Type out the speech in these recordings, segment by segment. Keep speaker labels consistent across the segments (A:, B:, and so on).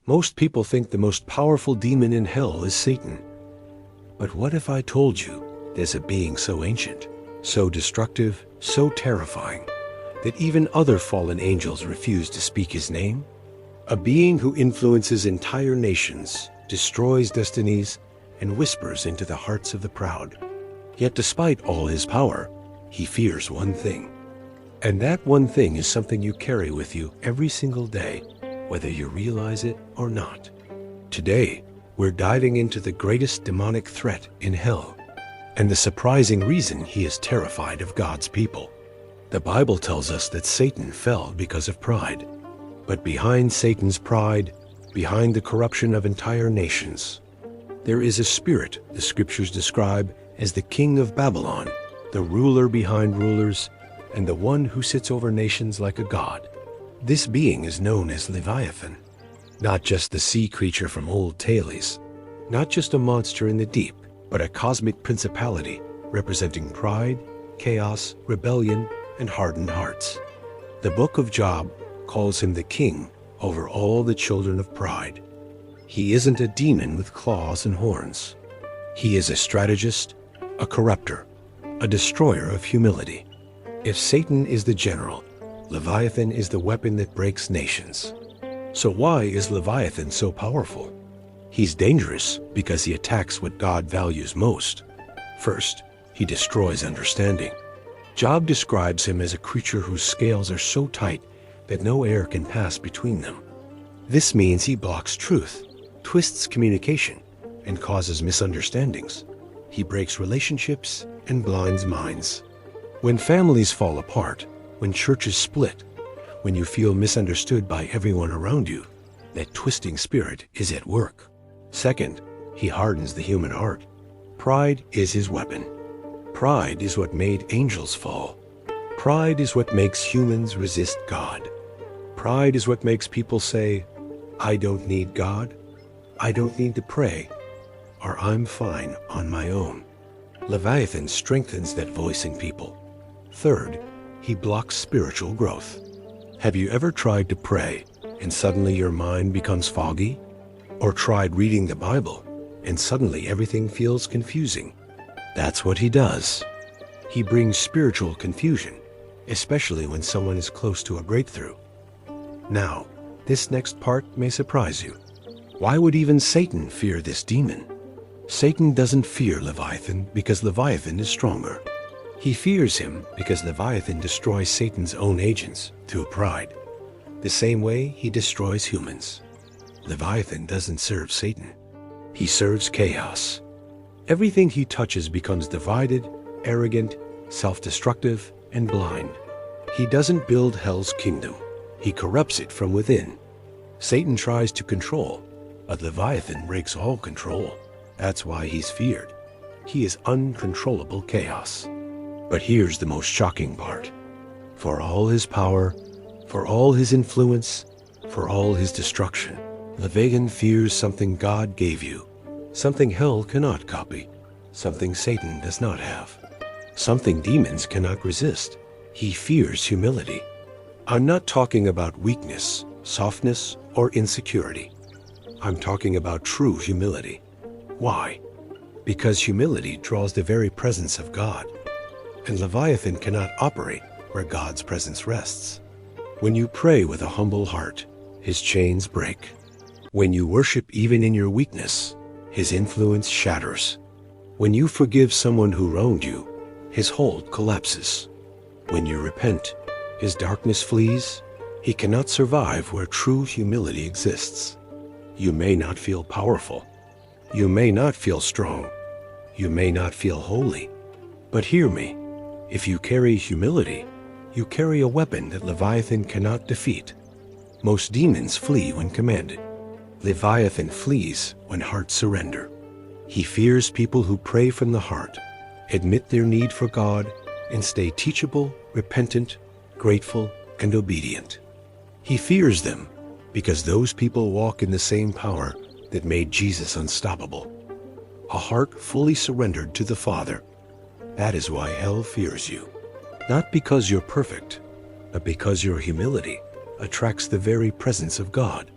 A: Most people think the most powerful demon in hell is Satan. But what if I told you there's a being so ancient, so destructive, so terrifying, that even other fallen angels refuse to speak his name? A being who influences entire nations, destroys destinies, and whispers into the hearts of the proud. Yet despite all his power, he fears one thing. And that one thing is something you carry with you every single day, whether you realize it or not. Today, we're diving into the greatest demonic threat in hell, and the surprising reason he is terrified of God's people. The Bible tells us that Satan fell because of pride. But behind Satan's pride, behind the corruption of entire nations, there is a spirit the scriptures describe as the king of Babylon, the ruler behind rulers, and the one who sits over nations like a god. This being is known as Leviathan, not just the sea creature from old tales, not just a monster in the deep, but a cosmic principality representing pride, chaos, rebellion, and hardened hearts. The book of Job calls him the king over all the children of pride. He isn't a demon with claws and horns. He is a strategist, a corrupter, a destroyer of humility. If Satan is the general, Leviathan is the weapon that breaks nations. So why is Leviathan so powerful? He's dangerous because he attacks what God values most. First, he destroys understanding. Job describes him as a creature whose scales are so tight that no air can pass between them. This means he blocks truth, twists communication, and causes misunderstandings. He breaks relationships and blinds minds. When families fall apart, when churches split, when you feel misunderstood by everyone around you, that twisting spirit is at work. Second, he hardens the human heart. Pride is his weapon. Pride is what made angels fall. Pride is what makes humans resist God. Pride is what makes people say, I don't need God, I don't need to pray, or I'm fine on my own. Leviathan strengthens that voice in people. Third, he blocks spiritual growth. Have you ever tried to pray and suddenly your mind becomes foggy? Or tried reading the Bible and suddenly everything feels confusing? That's what he does. He brings spiritual confusion, especially when someone is close to a breakthrough. Now, this next part may surprise you. Why would even Satan fear this demon? Satan doesn't fear Leviathan because Leviathan is stronger. He fears him because Leviathan destroys Satan's own agents through pride, the same way he destroys humans. Leviathan doesn't serve Satan. He serves chaos. Everything he touches becomes divided, arrogant, self-destructive, and blind. He doesn't build hell's kingdom. He corrupts it from within. Satan tries to control, but Leviathan breaks all control. That's why he's feared. He is uncontrollable chaos. But here's the most shocking part. For all his power, for all his influence, for all his destruction, Leviathan fears something God gave you, something hell cannot copy, something Satan does not have, something demons cannot resist. He fears humility. I'm not talking about weakness, softness, or insecurity. I'm talking about true humility. Why? Because humility draws the very presence of God, and Leviathan cannot operate where God's presence rests. When you pray with a humble heart, his chains break. When you worship even in your weakness, his influence shatters. When you forgive someone who wronged you, his hold collapses. When you repent, his darkness flees. He cannot survive where true humility exists. You may not feel powerful. You may not feel strong. You may not feel holy. But hear me. If you carry humility, you carry a weapon that Leviathan cannot defeat. Most demons flee when commanded. Leviathan flees when hearts surrender. He fears people who pray from the heart, admit their need for God, and stay teachable, repentant, grateful, and obedient. He fears them because those people walk in the same power that made Jesus unstoppable. A heart fully surrendered to the Father. That is why hell fears you. Not because you're perfect, but because your humility attracts the very presence of God.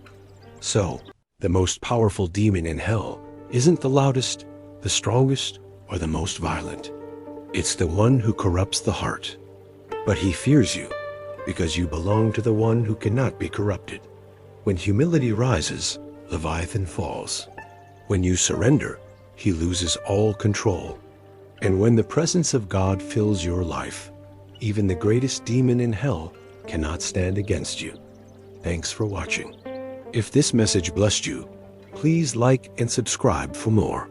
A: So, The most powerful demon in hell isn't the loudest, the strongest, or the most violent. It's the one who corrupts the heart. But he fears you because you belong to the one who cannot be corrupted. When humility rises, Leviathan falls. When you surrender, he loses all control. And when the presence of God fills your life, even the greatest demon in hell cannot stand against you. Thanks for watching. If this message blessed you, please like and subscribe for more.